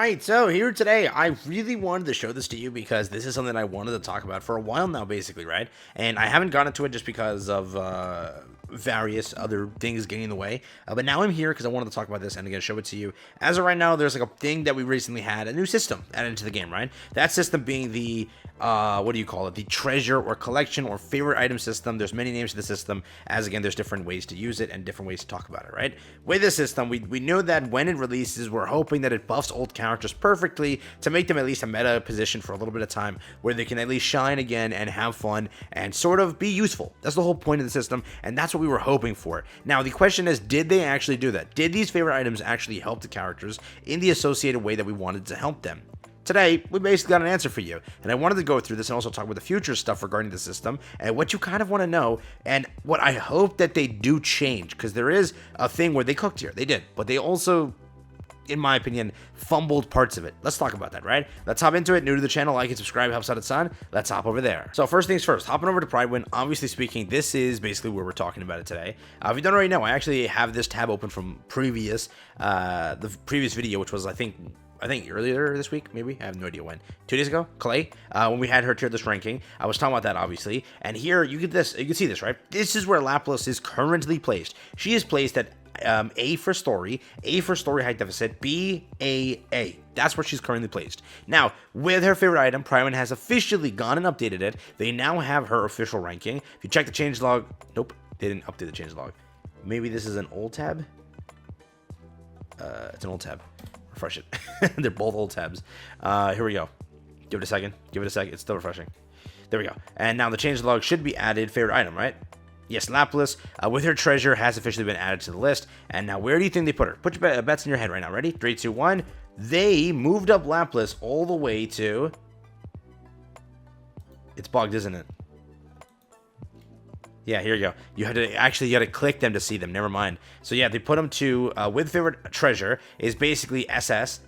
Alright, so here today, I really wanted to show this to you because this is something I wanted to talk about for a while now, basically, right? And I haven't gotten to it just because of various other things getting in the way. But now I'm here because I wanted to talk about this and I'm going to show it to you. As of right now, there's like a thing that we recently had, a new system added into the game, right? That system being the, what do you call it? The treasure or collection or favorite item system. There's many names to the system, as again, there's different ways to use it and different ways to talk about it, right? With this system, we know that when it releases, we're hoping that it buffs old characters perfectly to make them at least a meta position for a little bit of time where they can at least shine again and have fun and sort of be useful. That's the whole point of the system, and that's what we were hoping for. Now, the question is, did they actually do that? Did these favorite items actually help the characters in the associated way that we wanted to help them? Today, we basically got an answer for you, and I wanted to go through this and also talk about the future stuff regarding the system and what you kind of want to know and what I hope that they do change, because there is a thing where they cooked here. They did, but they also, in my opinion, fumbled parts of it. Let's talk about that, right? Let's hop into it. New to the channel, like and subscribe, helps out a ton. Let's hop over there. So first things first, hopping over to Pride obviously speaking, this is basically where we're talking about it today. If you don't already know, I actually have this tab open from the previous video, which was I think earlier this week, maybe. I have no idea when. 2 days ago, Clay, when we had her tier list ranking, I was talking about that, obviously. And here, you can see this, right? This is where Lapis is currently placed. She is placed at A for story, A for story height deficit, B, A. That's where she's currently placed. Now, with her favorite item, Prime has officially gone and updated it. They now have her official ranking. If you check the changelog, nope, they didn't update the changelog. Maybe this is an old tab? It's an old tab. Refresh it. They're both old tabs. Here we go. Give it a second. It's still refreshing. There we go. And now the changelog should be added. Favorite item, right? Yes, Lapis, with her treasure, has officially been added to the list. And now, where do you think they put her? Put your bets in your head right now. Ready? 3, 2, 1. They moved up Lapis all the way to... It's bugged, isn't it? Yeah, here you go. You had to click them to see them. Never mind. So yeah, they put them to with favorite treasure is basically SS.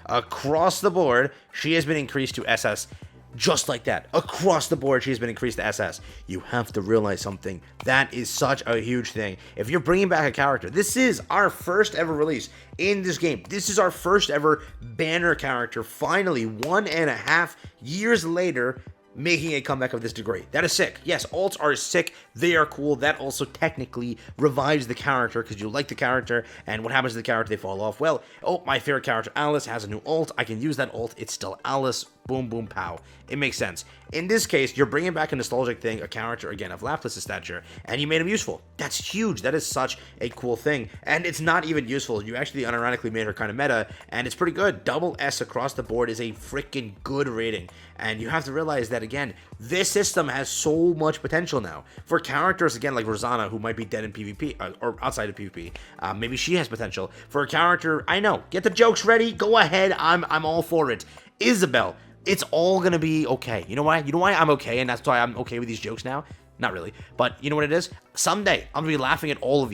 Across the board, she has been increased to SS. Just like that. Across the board, she has been increased to SS. You have to realize something. That is such a huge thing. If you're bringing back a character, this is our first ever release in this game. This is our first ever banner character. Finally, 1.5 years later, making a comeback of this degree. That is sick. Yes, alts are sick. They are cool. That also technically revives the character because you like the character, and what happens to the character? They fall off. Well, oh, my favorite character, Alice, has a new ult. I can use that ult. It's still Alice. Boom, boom, pow. It makes sense. In this case, you're bringing back a nostalgic thing, a character, again, of Lapis' stature, and you made him useful. That's huge. That is such a cool thing. And it's not even useful. You actually unironically made her kind of meta, and it's pretty good. Double S across the board is a freaking good rating. And you have to realize that, again, this system has so much potential now. For characters, again, like Rosanna, who might be dead in PvP, or outside of PvP, maybe she has potential. For a character, I know, get the jokes ready, go ahead, I'm all for it. Isabel, it's all gonna be okay. You know why? You know why I'm okay, and that's why I'm okay with these jokes now? Not really, but you know what it is? Someday, I'm gonna be laughing at all of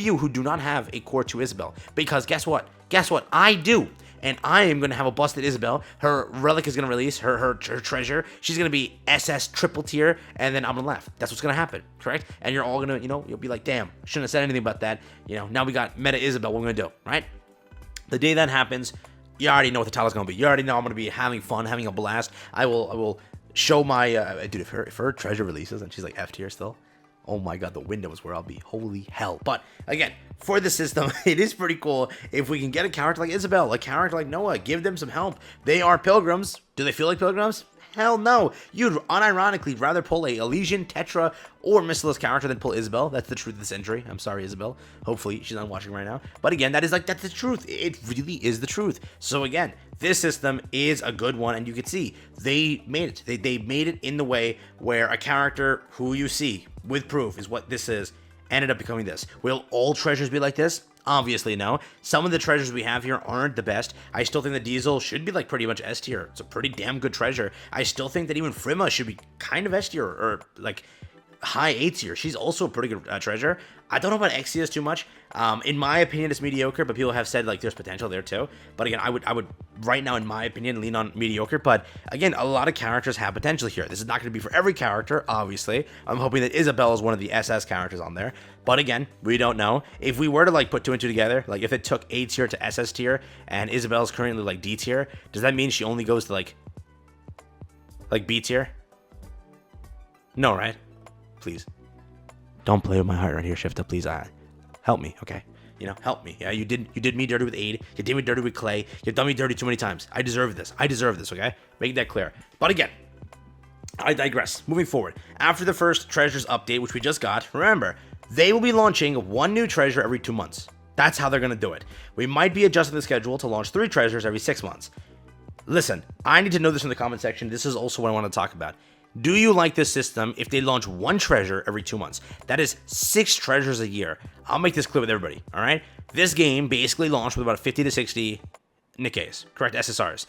you who do not have a core 2 Isabel, because guess what? I do. And I am going to have a busted Isabel. Her relic is going to release, her treasure. She's going to be SS triple tier, and then I'm going to laugh. That's what's going to happen, correct? And you're all going to, you'll be like, damn, shouldn't have said anything about that. Now we got meta Isabel, what we're going to do, right? The day that happens, you already know what the title's going to be. You already know I'm going to be having fun, having a blast. I will show my, dude, if her treasure releases and she's like F tier still, oh my god, the window is where I'll be. Holy hell. But again, for the system, it is pretty cool if we can get a character like Isabel, a character like Noah, give them some help. They are pilgrims. Do they feel like pilgrims? Hell no. You'd unironically rather pull a Elysian, Tetra, or Missilus character than pull Isabel. That's the truth of the century. I'm sorry, Isabel. Hopefully she's not watching right now. But again, that's the truth. It really is the truth. So again, this system is a good one, and you can see they made it. They made it in the way where a character who you see with proof is what this is ended up becoming this. Will all treasures be like this? Obviously no. Some of the treasures we have here aren't the best. I still think the Diesel should be like pretty much S tier. It's a pretty damn good treasure. I still think that even Frima should be kind of S tier, or like high A tier. She's also a pretty good treasure. I don't know about Exius too much. In my opinion, it's mediocre, but people have said like there's potential there too. But again, I would right now, in my opinion, lean on mediocre. But again, a lot of characters have potential here. This is not going to be for every character, obviously. I'm hoping that Isabelle is one of the SS characters on there. But again, we don't know. If we were to like put 2 and 2 together, like if it took A tier to SS tier and Isabelle's currently like D tier, does that mean she only goes to like B tier? No, right? Please. Don't play with my heart right here, Shifta. Please, help me, okay? You know, help me. Yeah, you did me dirty with Aid. You did me dirty with Clay. You've done me dirty too many times. I deserve this. I deserve this, okay? Make that clear. But again, I digress. Moving forward, after the first treasures update, which we just got, remember, they will be launching 1 new treasure every 2 months. That's how they're going to do it. We might be adjusting the schedule to launch 3 treasures every 6 months. Listen, I need to know this in the comment section. This is also what I want to talk about. Do you like this system if they launch 1 treasure every 2 months? That is 6 treasures a year. I'll make this clear with everybody, all right? This game basically launched with about 50 to 60 Nikkes, correct? SSRs.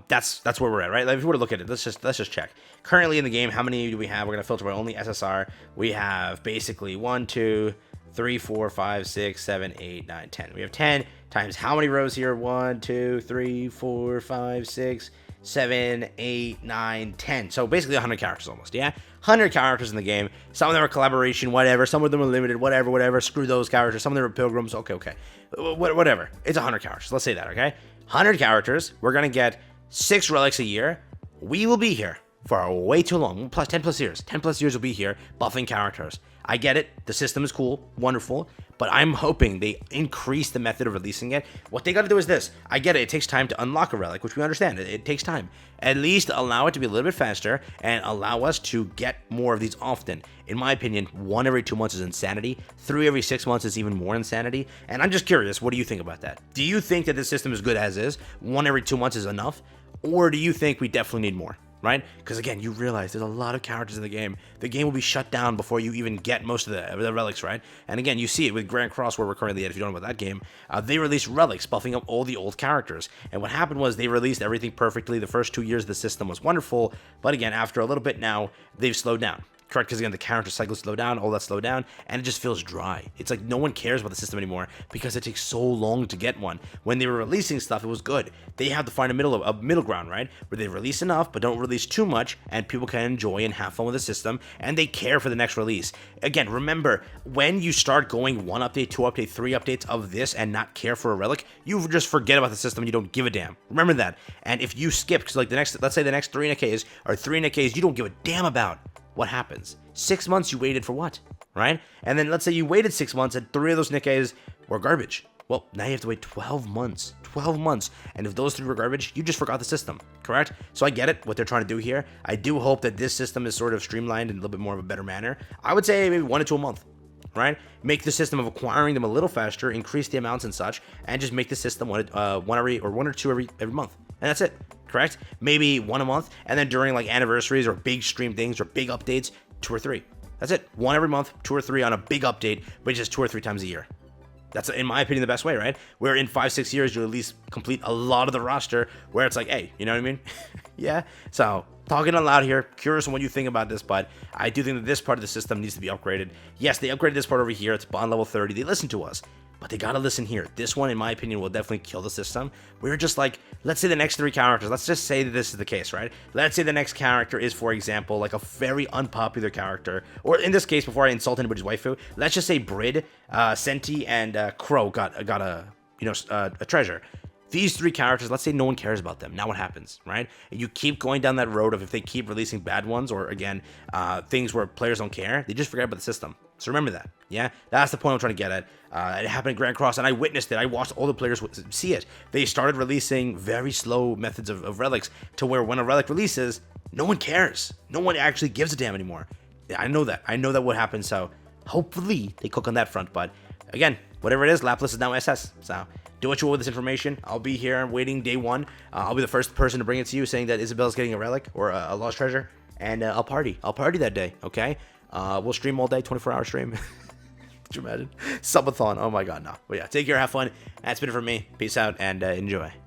That's where we're at, right? Like if you were to look at it, let's just check. Currently in the game, how many do we have? We're gonna filter by only SSR. We have basically 1, 2, 3, 4, 5, 6, 7, 8, 9, 10. We have 10 times how many rows here? 1, 2, 3, 4, 5, 6, 7, 8, 9, 10. So basically 100 characters almost, yeah? 100 characters in the game. Some of them are collaboration, whatever. Some of them are limited, whatever. Screw those characters. Some of them are pilgrims. Okay. Whatever. It's 100 characters. Let's say that, okay? 100 characters. We're going to get 6 relics a year. We will be here for way too long. 10 plus years. 10 plus years will be here buffing characters. I get it. The system is cool, wonderful, but I'm hoping they increase the method of releasing it. What they got to do is this. I get it. It takes time to unlock a relic, which we understand. It takes time. At least allow it to be a little bit faster and allow us to get more of these often. In my opinion, 1 every 2 months is insanity. 3 every 6 months is even more insanity. And I'm just curious, what do you think about that? Do you think that this system is good as is? 1 every 2 months is enough? Or do you think we definitely need more? Right? Because again, you realize there's a lot of characters in the game. The game will be shut down before you even get most of the relics, right? And again, you see it with Grand Cross, where we're currently at. If you don't know about that game, they released relics, buffing up all the old characters. And what happened was they released everything perfectly. The first 2 years of the system was wonderful, but again, after a little bit now, they've slowed down. Correct, because again, the character cycles slow down, all that slow down, and it just feels dry. It's like no one cares about the system anymore because it takes so long to get one. When they were releasing stuff, it was good. They have to find a middle ground, right? Where they release enough, but don't release too much, and people can enjoy and have fun with the system, and they care for the next release. Again, remember, when you start going 1 update, 2 update, 3 updates of this and not care for a relic, you just forget about the system and you don't give a damn. Remember that. And if you skip, because like let's say the next 3 Nikke's or 3 Nikke's you don't give a damn about, what happens? 6 months you waited for what, right? And then let's say you waited 6 months and 3 of those Nikke's were garbage. Well, now you have to wait 12 months. 12 months. And if those 3 were garbage, you just forgot the system, correct? So I get it, what they're trying to do here. I do hope that this system is sort of streamlined in a little bit more of a better manner. I would say maybe 1 to 2 a month, right? Make the system of acquiring them a little faster, increase the amounts and such, and just make the system 1 or 2 every month. And that's it, correct? Maybe 1 a month, and then during like anniversaries or big stream things or big updates, 2 or 3. That's it. 1 every month, 2 or 3 on a big update, which is 2 or 3 times a year. That's, in my opinion, the best way, right? Where in 5-6 years, you'll at least complete a lot of the roster where it's like, hey, you know what I mean? Yeah. So, talking out loud here, curious on what you think about this, but I do think that this part of the system needs to be upgraded. Yes, they upgraded this part over here. It's bond level 30. They listened to us. But they gotta listen here. This one, in my opinion, will definitely kill the system. We're just like, let's say the next 3 characters, let's just say that this is the case, right? Let's say the next character is, for example, like a very unpopular character, or in this case, before I insult anybody's waifu, let's just say Brid, Senti, and Crow got a treasure. These 3 characters, let's say no one cares about them. Now what happens, right? And you keep going down that road of if they keep releasing bad ones, or again, things where players don't care, they just forget about the system. So remember that, yeah? That's the point I'm trying to get at. It happened in Grand Cross, and I witnessed it. I watched all the players see it. They started releasing very slow methods of relics to where when a relic releases, no one cares. No one actually gives a damn anymore. Yeah, I know that. I know that would happen, so hopefully they cook on that front. But again, whatever it is, Laplace is now SS. So do what you will with this information. I'll be here waiting day 1. I'll be the first person to bring it to you, saying that Isabelle's getting a relic or a lost treasure, and I'll party. I'll party that day, okay? We'll stream all day, 24-hour stream. Could you imagine? Subathon. Oh my god, no. But yeah, take care, have fun. That's been it for me. Peace out, and enjoy.